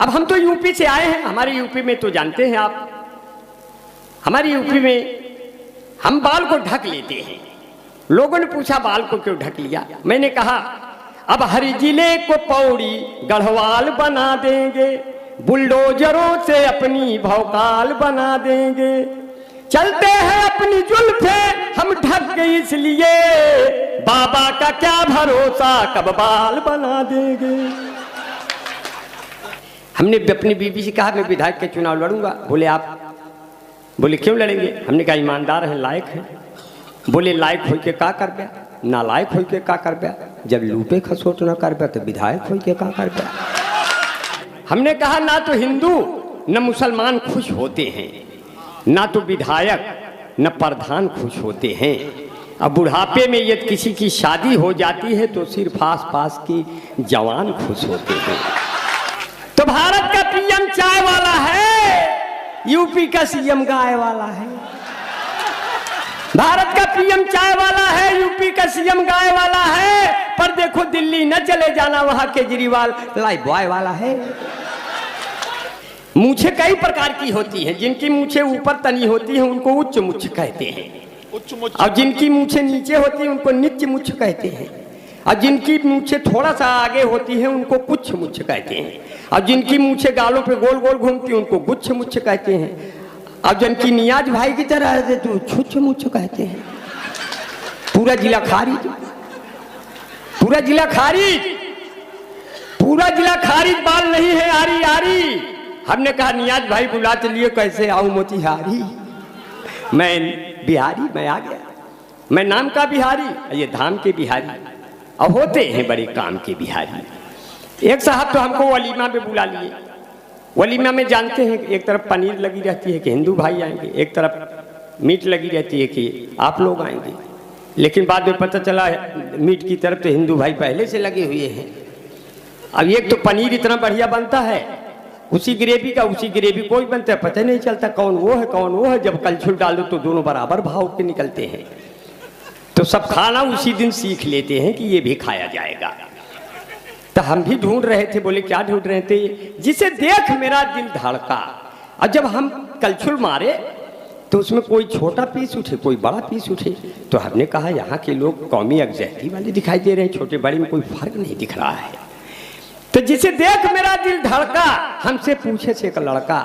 अब हम तो यूपी से आए हैं, हमारे यूपी में तो जानते हैं आप, हमारी यूपी में हम बाल को ढक लेते हैं। लोगों ने पूछा बाल को क्यों ढक लिया, मैंने कहा अब हर जिले को पौड़ी गढ़वाल बना देंगे, बुलडोजरों से अपनी भौकाल बना देंगे, चलते हैं अपनी जुल्फे हम ढक के इसलिए, बाबा का क्या भरोसा कब बाल बना देंगे। हमने अपनी बीबी से कहा मैं विधायक के चुनाव लड़ूंगा। बोले आप? बोले क्यों लड़ेंगे? हमने कहा ईमानदार हैं, लायक हैं। बोले लायक हो के का कर बया, नालायक हो के का कर बया, जब लूटे खसोट ना कर बया तो विधायक हो के का कर बया। हमने कहा ना तो हिंदू न मुसलमान खुश होते हैं, ना तो विधायक न प्रधान खुश होते हैं। अब बुढ़ापे में यदि किसी की शादी हो जाती है तो सिर्फ आस पास की जवान खुश होते हैं। तो भारत का पीएम चाय वाला है, यूपी का सीएम गाय वाला है। भारत का पीएम चाय वाला है, यूपी का सीएम गाय वाला है। पर देखो दिल्ली न चले जाना, वहां केजरीवाल लाइफ बॉय वाला है। मूछें कई प्रकार की होती हैं, जिनकी मूछें ऊपर तनी होती हैं उनको उच्च मुछ कहते हैं, और जिनकी मूछें नीचे होती हैं उनको निच्च मुछ कहते हैं, और जिनकी मूछें थोड़ा सा आगे होती हैं उनको कुछ मुछ कहते हैं, और जिनकी मूछें गालों पे गोल गोल घूमती हैं उनको गुच्छ मुछ कहते हैं, और जिनकी नियाज भाई की तरह है तो छुच्छ मुछ कहते हैं। पूरा जिला खारिज, पूरा जिला खारिज, पूरा जिला खारिज, बाल नहीं है आरी आरी। हमने कहा नियाज भाई बुला चलिए, कैसे आऊं मोतिहारी, मैं बिहारी, मैं आ गया, मैं नाम का बिहारी, ये धाम के बिहारी, और होते हैं बड़े काम के बिहारी। एक साहब तो हमको वलीमा में बुला लिए। वलीमा में जानते हैं एक तरफ पनीर लगी रहती है कि हिंदू भाई आएंगे, एक तरफ मीट लगी रहती है कि आप लोग आएंगे, लेकिन बाद में पता चला मीट की तरफ तो हिंदू भाई पहले से लगे हुए हैं। अब एक तो पनीर इतना बढ़िया बनता है, उसी ग्रेवी का उसी ग्रेवी कोई बनता है, पता नहीं चलता कौन वो है कौन वो है। जब कलछुल डालो तो दोनों बराबर भाव के निकलते हैं। तो सब खाना उसी दिन सीख लेते हैं कि ये भी खाया जाएगा। तो हम भी ढूंढ रहे थे। बोले क्या ढूंढ रहे थे? जिसे देख मेरा दिल धड़का। और जब हम कलछुल मारे तो उसमें कोई छोटा पीस उठे, कोई बड़ा पीस उठे। तो हमने कहा यहाँ के लोग कौमी यकजहती वाले दिखाई दे रहे हैं, छोटे बड़े में कोई फर्क नहीं दिख रहा है। तो जिसे देख मेरा दिल धड़का, हमसे पूछे से एक लड़का,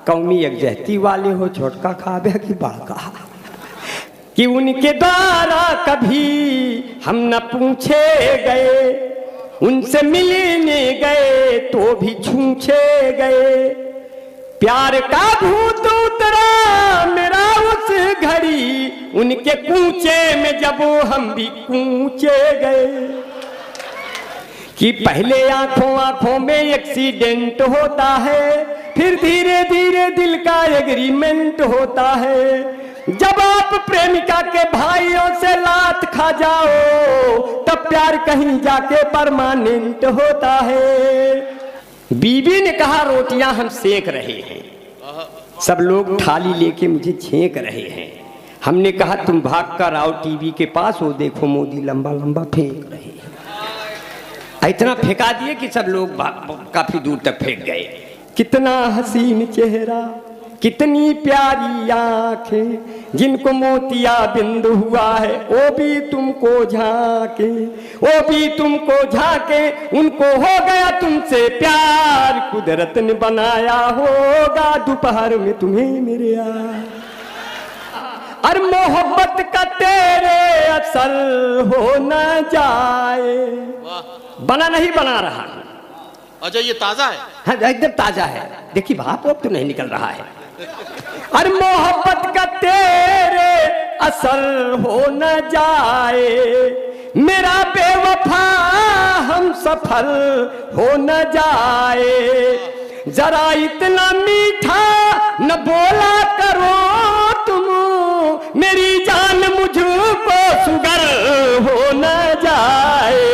कौमी यकजहती वाले हो छोटका खाबे की बड़का, कि उनके द्वारा कभी हम न पूछे गए, उनसे मिलने गए तो भी छूछे गए। प्यार का भूत उतरा मेरा उस घड़ी, उनके कूचे में जब हम भी कूचे गए। कि पहले आंखों आंखों में एक्सीडेंट होता है, फिर धीरे धीरे दिल का एग्रीमेंट होता है। जब आप प्रेमिका के भाइयों से लात खा जाओ तब प्यार कहीं जाके परमानेंट होता है। बीवी ने कहा रोटियां हम सेक रहे हैं, सब लोग थाली लेके मुझे छेक रहे हैं। हमने कहा तुम भाग कर आओ टीवी के पास, वो देखो मोदी लंबा लंबा फेंक रहे हैं। इतना फेंका दिए कि सब लोग काफी दूर तक फेंक गए। कितना हसीन चेहरा, कितनी प्यारी आंखें, जिनको मोतिया बिंद हुआ है वो भी तुमको झांके, वो भी तुमको झांके। उनको हो गया तुमसे प्यार, कुदरत ने बनाया होगा दोपहर में तुम्हें मेरे यार। और मोहब्बत का तेरे असर हो न जाए। बना नहीं बना रहा। अच्छा ये ताजा है? हाँ एकदम ताजा है। देखिए भाप तो नहीं निकल रहा है। और मोहब्बत का तेरे असर हो न जाए, मेरा बेवफा हम सफल हो न जाए। जरा इतना मीठा न बोला करो तुम, मेरी जान मुझको शुगर हो न जाए।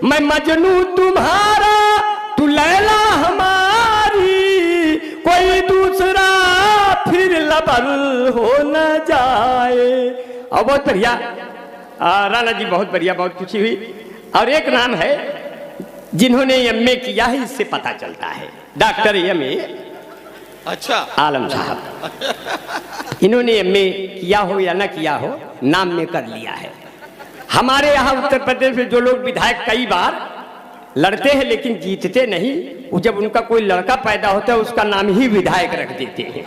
मैं मजनू तुम्हारा, तू लैला हमारी, कोई दूसरा फिर लबर हो न जाए। और बहुत बढ़िया राणा जी, बहुत बढ़िया, बहुत खुशी हुई। और एक नाम है जिन्होंने एमए किया है इससे पता चलता है। डॉक्टर एमए अच्छा आलम साहब, इन्होंने एमए किया हो या ना किया हो, नाम में कर लिया है। हमारे यहाँ उत्तर प्रदेश में जो लोग विधायक कई बार लड़ते हैं लेकिन जीतते नहीं, वो जब उनका कोई लड़का पैदा होता है उसका नाम ही विधायक रख देते हैं।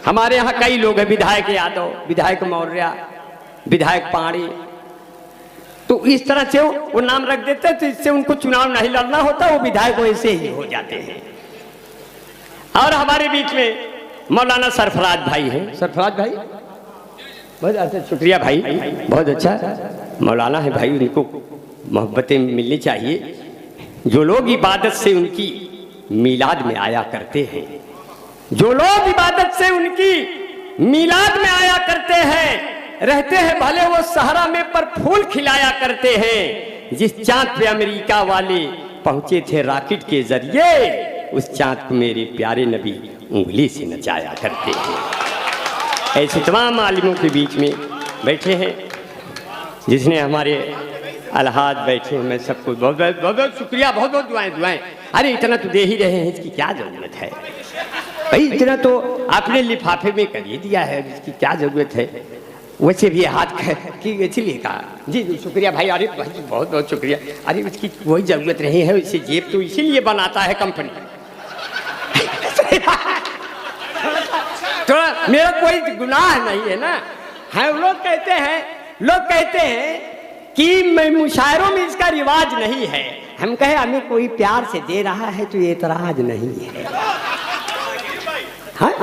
हमारे यहाँ कई लोग हैं, विधायक यादव, विधायक मौर्य, विधायक पाणी, तो इस तरह से वो नाम रख देते हैं, तो इससे उनको चुनाव नहीं लड़ना होता, वो विधायक वैसे ही हो जाते हैं। और हमारे बीच में मौलाना सरफराज भाई हैं। सरफराज भाई बहुत अच्छा, शुक्रिया भाई, बहुत अच्छा मौलाना है भाई, उनको मोहब्बतें मिलनी चाहिए। जो लोग इबादत से उनकी मीलाद में आया करते हैं, जो लोग इबादत से उनकी मीलाद में आया करते हैं, रहते हैं भले वो सहरा में पर फूल खिलाया करते हैं। जिस चांद पे अमेरिका वाले पहुंचे थे रॉकेट के जरिए, उस चांद को मेरे प्यारे नबी उंगली से नचाया करते हैं। ऐसे तमाम आलिमों के बीच में बैठे हैं, जिसने हमारे अलहाज बैठे हैं, मैं सबको बहुत बहुत बहुत बहुत शुक्रिया, बहुत बहुत दुआएं। अरे इतना तो दे ही रहे हैं, इसकी क्या जरूरत है भाई, इतना तो आपने लिफाफे में कर ही दिया है, इसकी क्या जरूरत है। वैसे भी हाथ की इसीलिए कहा जी शुक्रिया भाई, अरे भाई बहुत बहुत शुक्रिया। अरे इसकी कोई जरूरत नहीं है, इसे जेब तो इसीलिए बनाता है कंपनी। थोड़ा मेरा कोई गुनाह नहीं है ना। हम लोग कहते हैं कि मुशायरों में इसका रिवाज नहीं है। हम कहे हमें कोई प्यार से दे रहा है तो ये एतराज नहीं है, हाँ?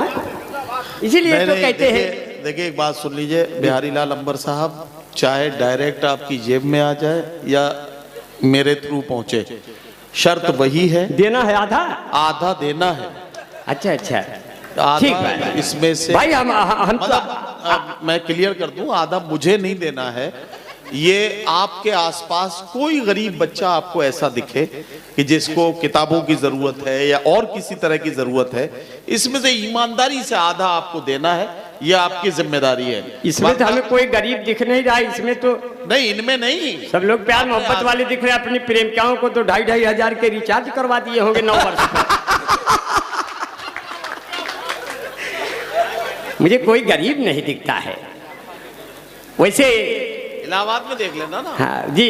इसीलिए तो कहते हैं। देखिए एक बात सुन लीजिए बिहारी लाल अंबर साहब, चाहे डायरेक्ट आपकी जेब में आ जाए या मेरे थ्रू पहुंचे, शर्त वही है, देना है आधा देना है। अच्छा ठीक है, इसमें से भाई हम मतलब मैं क्लियर कर दूं, आधा मुझे नहीं देना है। ये आपके आसपास कोई गरीब बच्चा आपको ऐसा दिखे कि जिसको किताबों की जरूरत है या और किसी तरह की जरूरत है, इसमें से ईमानदारी से आधा आपको देना है, ये आपकी जिम्मेदारी है। इसमें तो हमें कोई गरीब दिख नहीं रहा, इसमें तो नहीं, इनमें नहीं, सब लोग प्यार मोहब्बत वाले दिख रहे हैं। अपनी प्रेमिकाओं को तो 2,500 हजार के रिचार्ज करवा दिए होंगे 9 वर्ष। मुझे कोई गरीब नहीं दिखता है। वैसे इलाहाबाद में देख लेना ना। हाँ जी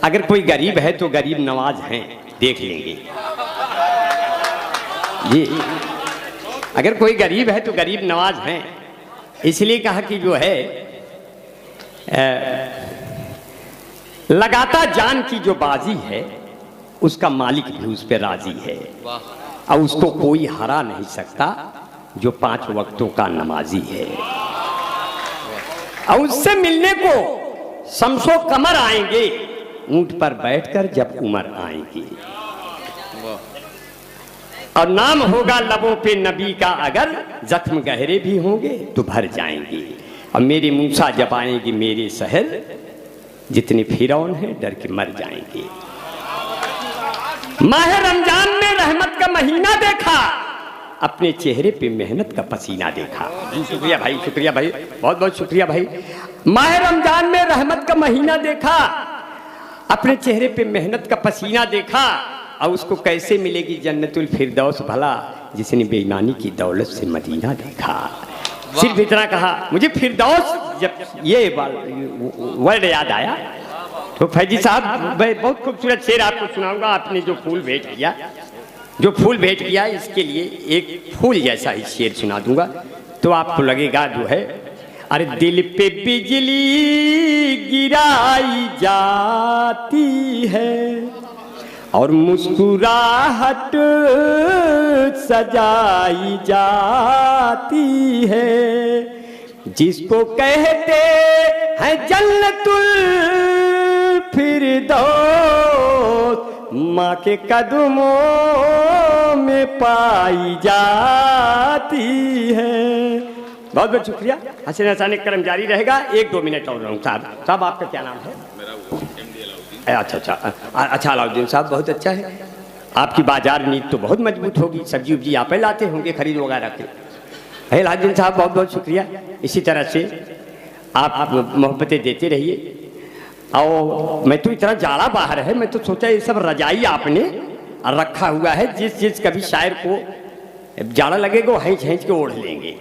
अगर कोई गरीब है तो गरीब नवाज हैं, देख लेंगे जी। अगर कोई गरीब है तो गरीब नवाज हैं, इसलिए कहा कि जो है लगाता जान की जो बाजी है उसका मालिक भी उस पर राजी है, और उसको कोई हरा नहीं सकता जो 5 वक्तों का नमाजी है। और उससे मिलने को शमसो कमर आएंगे, ऊंट पर बैठकर जब उमर आएंगे। और नाम होगा लबों पे नबी का, अगर जख्म गहरे भी होंगे तो भर जाएंगे। और मेरे मूसा जब आएंगे मेरे शहर, जितने फिरौन हैं डर के मर जाएंगे। माह रमजान में रहमत का महीना देखा, अपने चेहरे पे मेहनत का पसीना देखा। शुक्रिया भाई, शुक्रिया भाई, बहुत बहुत शुक्रिया भाई। माह रमजान में रहमत का महीना देखा, अपने चेहरे पे मेहनत का पसीना देखा। और उसको कैसे मिलेगी जन्नतुल फिरदौस भला, जिसने बेईमानी की दौलत से मदीना देखा। सिर्फ इतना कहा, मुझे फिरदौस जब ये वर्ड याद आया तो फैजी साहब बहुत खूबसूरत शेर आपको सुनाऊंगा। आपने जो फूल भेंट किया इसके लिए एक फूल जैसा ही शेर सुना दूंगा, तो आपको लगेगा जो है, अरे दिल पे बिजली गिराई जाती है और मुस्कुराहट सजाई जाती है, जिसको कहते हैं जन्नतुल फिरदौस, माँ के कदमों में पाई जाती है। बहुत बहुत शुक्रिया। हसन हसाने क्रम जारी रहेगा, 1-2 मिनट और रहूँ। साहब आपका क्या नाम है? अच्छा अलाउद्दीन साहब, बहुत अच्छा है। आपकी बाजार नीति तो बहुत मजबूत होगी, सब्जी उब्जी आप ही लाते होंगे खरीद वगैरह के। अलाउद्दीन साहब बहुत बहुत शुक्रिया। इसी तरह से आप मोहब्बतें देते रहिए। और मैं तो इतना जाड़ा बाहर है, मैं तो सोचा ये सब रजाई आपने रखा हुआ है, जिस कभी शायर को जाड़ा लगेगा वो हैंच हैंच के ओढ़ लेंगे,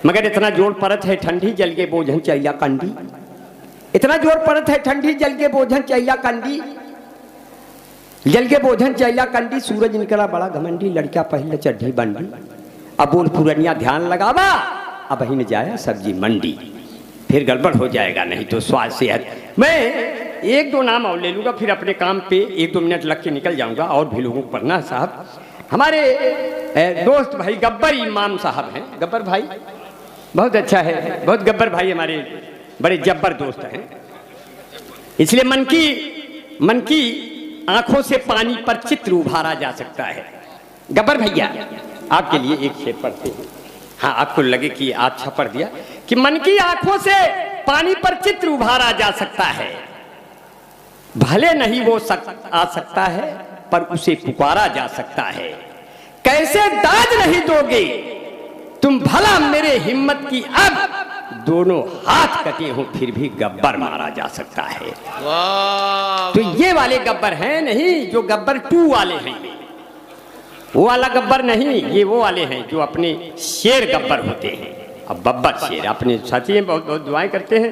मगर इतना जोर पड़त है ठंडी जल के बोझन चाहिए कंडी, इतना जोर पड़त है ठंडी जल के बोझन चाहिए कंडी, जल के बोझन चाहिए कंडी, सूरज निकला बड़ा घमंडी, लड़का पहले चढ़ी बंडी, अब बोल पुरनिया ध्यान लगावा, अब ही न जाया सब्जी मंडी, फिर गड़बड़ हो जाएगा नहीं तो स्वास्थ्य सेहत। मैं एक दो नाम और ले लूँगा, फिर अपने काम पे एक दो मिनट लग के निकल जाऊँगा, और भी लोगों को पढ़ना है साहब। हमारे दोस्त भाई गब्बर इमाम साहब हैं, गब्बर भाई बहुत अच्छा है, बहुत गब्बर भाई हमारे बड़े जब्बर दोस्त हैं, इसलिए मन की आंखों से पानी पर चित्र उभारा जा सकता है। गब्बर भैया आपके लिए एक शेर पढ़ते हैं, हाँ आपको लगे कि अच्छा पढ़ दिया, कि मन की आंखों से पानी पर चित्र उभारा जा सकता है, भले नहीं वो आ सकता है पर उसे पुकारा जा सकता है, कैसे दाद नहीं दोगे तुम भला मेरे हिम्मत की, अब दोनों हाथ कटे हो फिर भी गब्बर मारा जा सकता है। तो ये वाले गब्बर हैं नहीं जो गब्बर 2 वाले हैं, वो वाला गब्बर नहीं, ये वो वाले हैं जो अपने शेर गब्बर होते हैं। अब बब्बर शेर अपने साथी हैं, बहुत बहुत दुआएं करते हैं।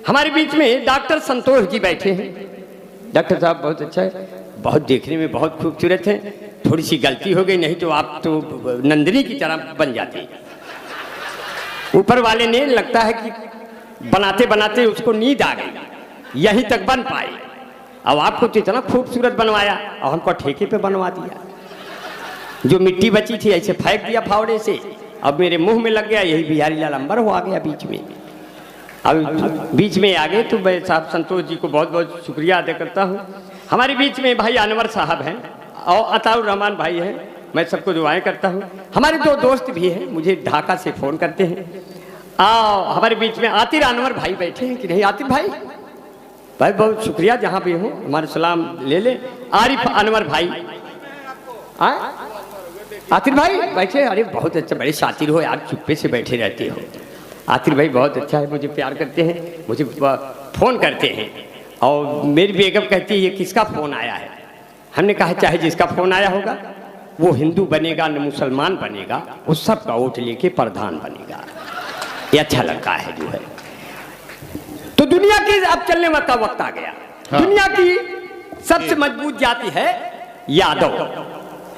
हमारे बीच में डॉक्टर संतोष जी बैठे हैं, डॉक्टर साहब बहुत अच्छा है, बहुत देखने में बहुत खूबसूरत हैं, थोड़ी सी गलती हो गई नहीं तो आप तो नंदिनी की तरह बन जाते। ऊपर वाले ने लगता है कि बनाते बनाते उसको नींद आ गई, यहीं तक बन पाए, अब आपको तो इतना खूबसूरत बनवाया और हमको ठेके पे बनवा दिया, जो मिट्टी बची थी ऐसे फेंक दिया फावड़े से, अब मेरे मुंह में लग गया, यही बिहारी लाल अंबर हो आ गया बीच में। अब बीच में आ गए तो मैं साहब संतोष जी को बहुत बहुत शुक्रिया अदा करता हूँ। हमारे बीच में भाई अनवर साहब हैं और अताउर रहमान भाई हैं, मैं सबको दुआएं करता हूँ। हमारे 2 दोस्त भी हैं, मुझे ढाका से फ़ोन करते हैं। हमारे बीच में आतिर अनवर भाई बैठे हैं कि नहीं, आतिर भाई भाई बहुत शुक्रिया, जहाँ भी हो हमारे सलाम ले ले। आरिफ अनवर भाई, आतिर भाई बैठे, अरे बहुत अच्छा, बड़े शातिर हो यार, चुप्पे से बैठे रहते हो। आतिर भाई बहुत अच्छा है, मुझे प्यार करते हैं, मुझे फ़ोन करते हैं, और मेरी बेगम कहती है ये किसका फ़ोन आया है। हमने कहा चाहे जिसका फ़ोन आया होगा, वो हिंदू बनेगा न मुसलमान बनेगा, उस सब का वोट लेके प्रधान बनेगा, ये अच्छा लगता है जो है। तो दुनिया की अब चलने का वक्त आ गया। हाँ। दुनिया की सबसे मजबूत जाति है यादव।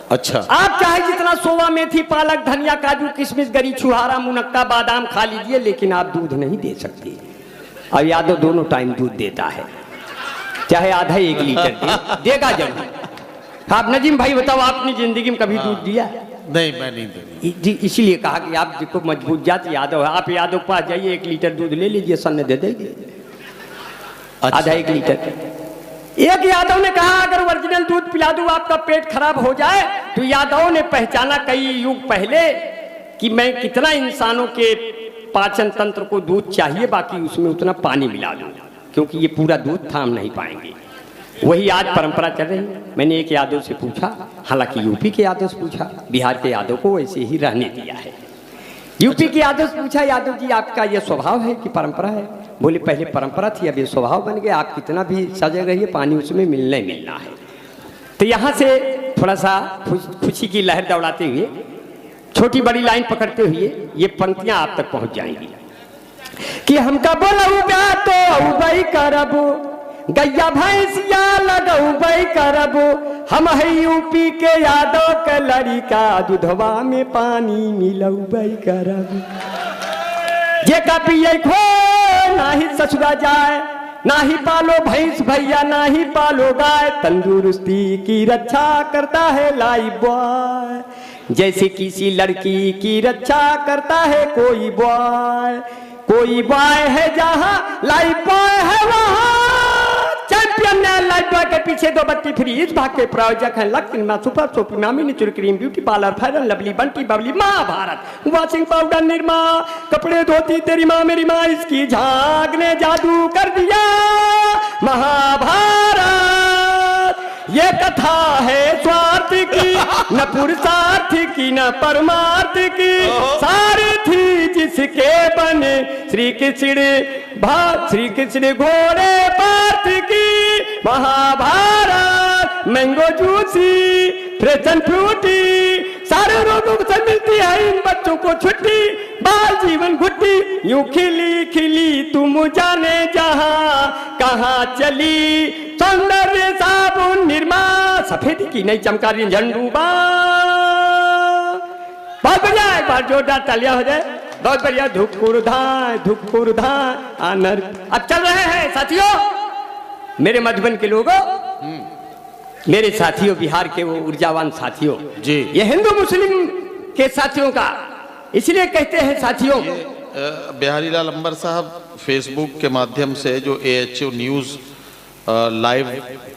अच्छा, आप चाहे जितना सोवा मेथी पालक धनिया काजू किशमिश गरी छुहारा मुनक्का बादाम खा लीजिए, लेकिन आप दूध नहीं दे सकते। और यादव दोनों टाइम दूध देता है, चाहे आधा 1 लीटर देगा जरूर। आप नजीम भाई बताओ, आपने जिंदगी में कभी दूध दिया? नहीं, मैं नहीं दूंगी। इसीलिए कहा कि आप जिसको मजबूत जाति यादव है, आप यादव पास जाइए, 1 लीटर दूध ले लीजिए, सन्ने दे देंगे। अच्छा। आधा 1 लीटर। एक यादव ने कहा अगर ओरिजिनल दूध पिला दूं आपका पेट खराब हो जाए, तो यादव ने पहचाना कई युग पहले कि मैं कितना इंसानों के पाचन तंत्र को दूध चाहिए, बाकी उसमें उतना पानी मिला दूं, क्योंकि ये पूरा दूध थाम नहीं पाएंगे। वही आज परंपरा चल रही है। मैंने एक यादव से पूछा, हालांकि यूपी के यादव से पूछा, बिहार के यादव को ऐसे ही रहने दिया है। यूपी के यादव से पूछा, यादव जी आपका ये स्वभाव है कि परंपरा है? बोले पहले परंपरा थी, अब ये स्वभाव बन गया, आप कितना भी सजग रहिए पानी उसमें मिलना है। तो यहाँ से थोड़ा सा खुशी की लहर दौड़ाते हुए, छोटी बड़ी लाइन पकड़ते हुए ये पंक्तियां आप तक पहुंच जाएंगी कि हमका बोलऊ तो भाई करबो, गैया भैंसिया लगऊ भाई करबो, हम है यूपी के यादव के लड़का, दूधवा में पानी मिलऊ भाई करबो, जे का पिए खो ना ही ससुरा जाए, ना ही पालो भैंस भैया ना ही पालो गाय, तंदुरुस्ती की रक्षा करता है लाइफ बॉय, जैसे किसी लड़की की रक्षा करता है कोई बॉय है जहाँ लाइफ बॉय है वहाँ चैंपियन है। लाइफ बॉय के पीछे 2 बत्ती फ्री, इस भाग के प्रायोजक हैं लक्ष्मी सुपर सोपी मामी natural cream beauty parlour fair lovely Bunty Babli Mahabharat washing powder Nirma कपड़े धोती तेरी माँ मेरी माँ, इसकी झाग ने जादू कर दिया महाभारत। ये कथा है स्वार्थ की न पुरुषार्थ की न परमार्थ की, सारथी जिसके बने श्री कृष्ण घोड़े पार्थ की महाभारत मैंगो जूसी फ्रेशन फ्रूटी सारे रोगों से मिलती है इन बच्चों को छुट्टी बाल जीवन घुट्टी यूं खिली खिली तुम जाने जहां कहां चली सौंदर्य साबुन निरमा सफेदी की नई चमकारी झंडूबा। बहुत बढ़िया, एक बार जोरदार तालियां हो जाए। बहुत बढ़िया। धुकुर धाय आनर। अब चल रहे हैं साथियों, मेरे मधुबन के लोगों, मेरे साथियों, बिहार के वो ऊर्जावान साथियों जी, ये हिंदू मुस्लिम के साथियों का इसलिए कहते हैं साथियों। बिहारी लाल अंबर साहब फेसबुक के माध्यम से जो AHU न्यूज़ लाइव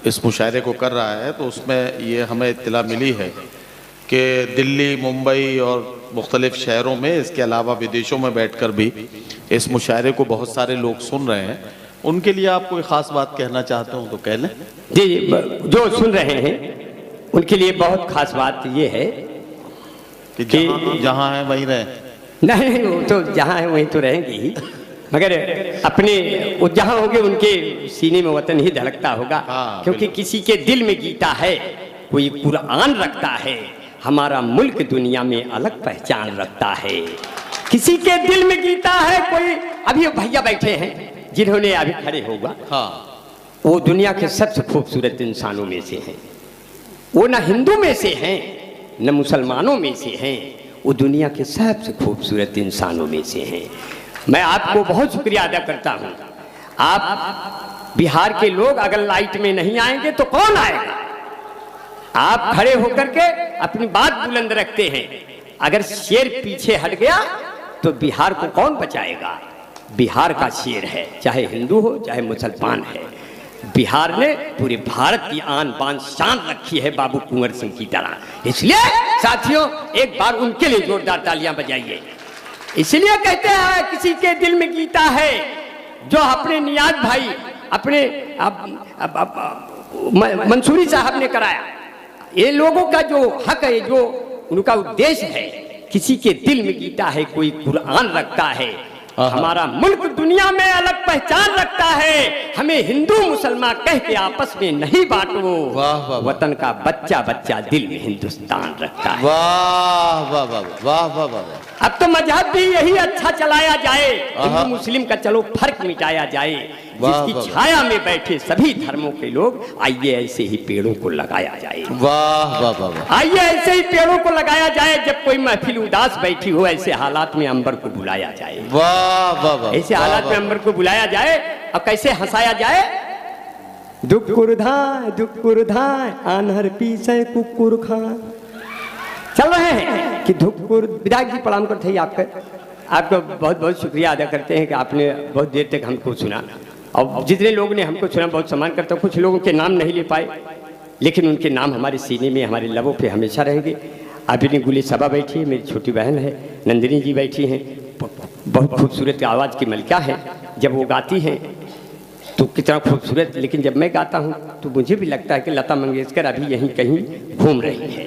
इस मुशायरे को कर रहा है, तो उसमें ये हमें इत्तला मिली है कि दिल्ली, मुंबई और मुख्तलिफ शहरों में, इसके अलावा विदेशों में बैठकर भी इस मुशायरे को बहुत सारे लोग सुन रहे हैं। उनके लिए आप कोई ख़ास बात कहना चाहते हो तो कह लें। जी, जो सुन रहे हैं उनके लिए बहुत खास बात ये है कि जहाँ है वहीं रहें। नहीं, वो तो जहाँ है वहीं तो रहेंगे ही, मगर अपने वो जहाँ होंगे उनके सीने में वतन ही धड़कता होगा। क्योंकि किसी के दिल में गीता है, कोई कुरान रखता है, हमारा मुल्क दुनिया में अलग पहचान रखता है। किसी के दिल में गीता है, कोई अभी भैया बैठे हैं जिन्होंने अभी खड़े होगा, वो दुनिया के सबसे खूबसूरत इंसानों में से हैं। वो न हिंदू में से हैं न मुसलमानों में से हैं, वो दुनिया के सबसे खूबसूरत इंसानों में से हैं। मैं आपको बहुत शुक्रिया अदा करता हूँ। आप बिहार के लोग अगर लाइट में नहीं आएंगे तो कौन आएगा? आप खड़े होकर के अपनी बात बुलंद रखते हैं। अगर शेर पीछे हट गया तो बिहार को कौन बचाएगा? बिहार का शेर है, चाहे हिंदू हो चाहे मुसलमान है। बिहार ने पूरे भारत की आन बान शान रखी है बाबू कुंवर सिंह की तरह। इसलिए साथियों एक बार उनके लिए जोरदार तालियां बजाइए। इसलिए कहते हैं किसी के दिल में गीता है, जो अपने नियाज भाई अपने मंसूरी साहब ने कराया। ये लोगों का जो हक है, जो उनका उद्देश्य है, किसी के दिल में गीता है, कोई कुरान रखता है, हमारा मुल्क दुनिया में अलग पहचान रखता है, हमें हिंदू मुसलमान कह के आपस में नहीं बांटो, वतन का बच्चा बच्चा दिल में हिंदुस्तान रखता है। वाह वाह वाह वाह वाह वाह। अब तो मजहब भी यही अच्छा चलाया जाए, हिंदू मुस्लिम का चलो फर्क मिटाया जाए, जिसकी छाया में बैठे सभी धर्मों के लोग, आइए ऐसे ही पेड़ों को लगाया जाए। वाह वाह वाह। आइए ऐसे ही पेड़ों को लगाया जाए। जब कोई महफिल उदास बैठी हो, ऐसे हालात में अंबर को बुलाया जाए। वाह वाह वाह। ऐसे हालात में अंबर को बुलाया जाए और कैसे हंसाया जाए? दुकुर धाय आनहर पीछे कुकुर खान। चल रहे हैं कि धुकुर। विधायक जी प्रणाम करते हैं आपको बहुत बहुत शुक्रिया अदा करते हैं कि आपने बहुत देर तक हमको सुना, और जितने लोगों ने हमको सुना बहुत सम्मान करता हूँ। कुछ लोगों के नाम नहीं ले पाए, लेकिन उनके नाम हमारे सीने में, हमारे लबों पे हमेशा रहेंगे। अभी गुली सभा बैठी है, मेरी छोटी बहन है नंदिनी जी बैठी हैं, बहुत खूबसूरत आवाज़ की मलिका है। जब वो गाती हैं तो कितना खूबसूरत, लेकिन जब मैं गाता हूँ तो मुझे भी लगता है कि लता मंगेशकर अभी यहीं कहीं घूम रही है।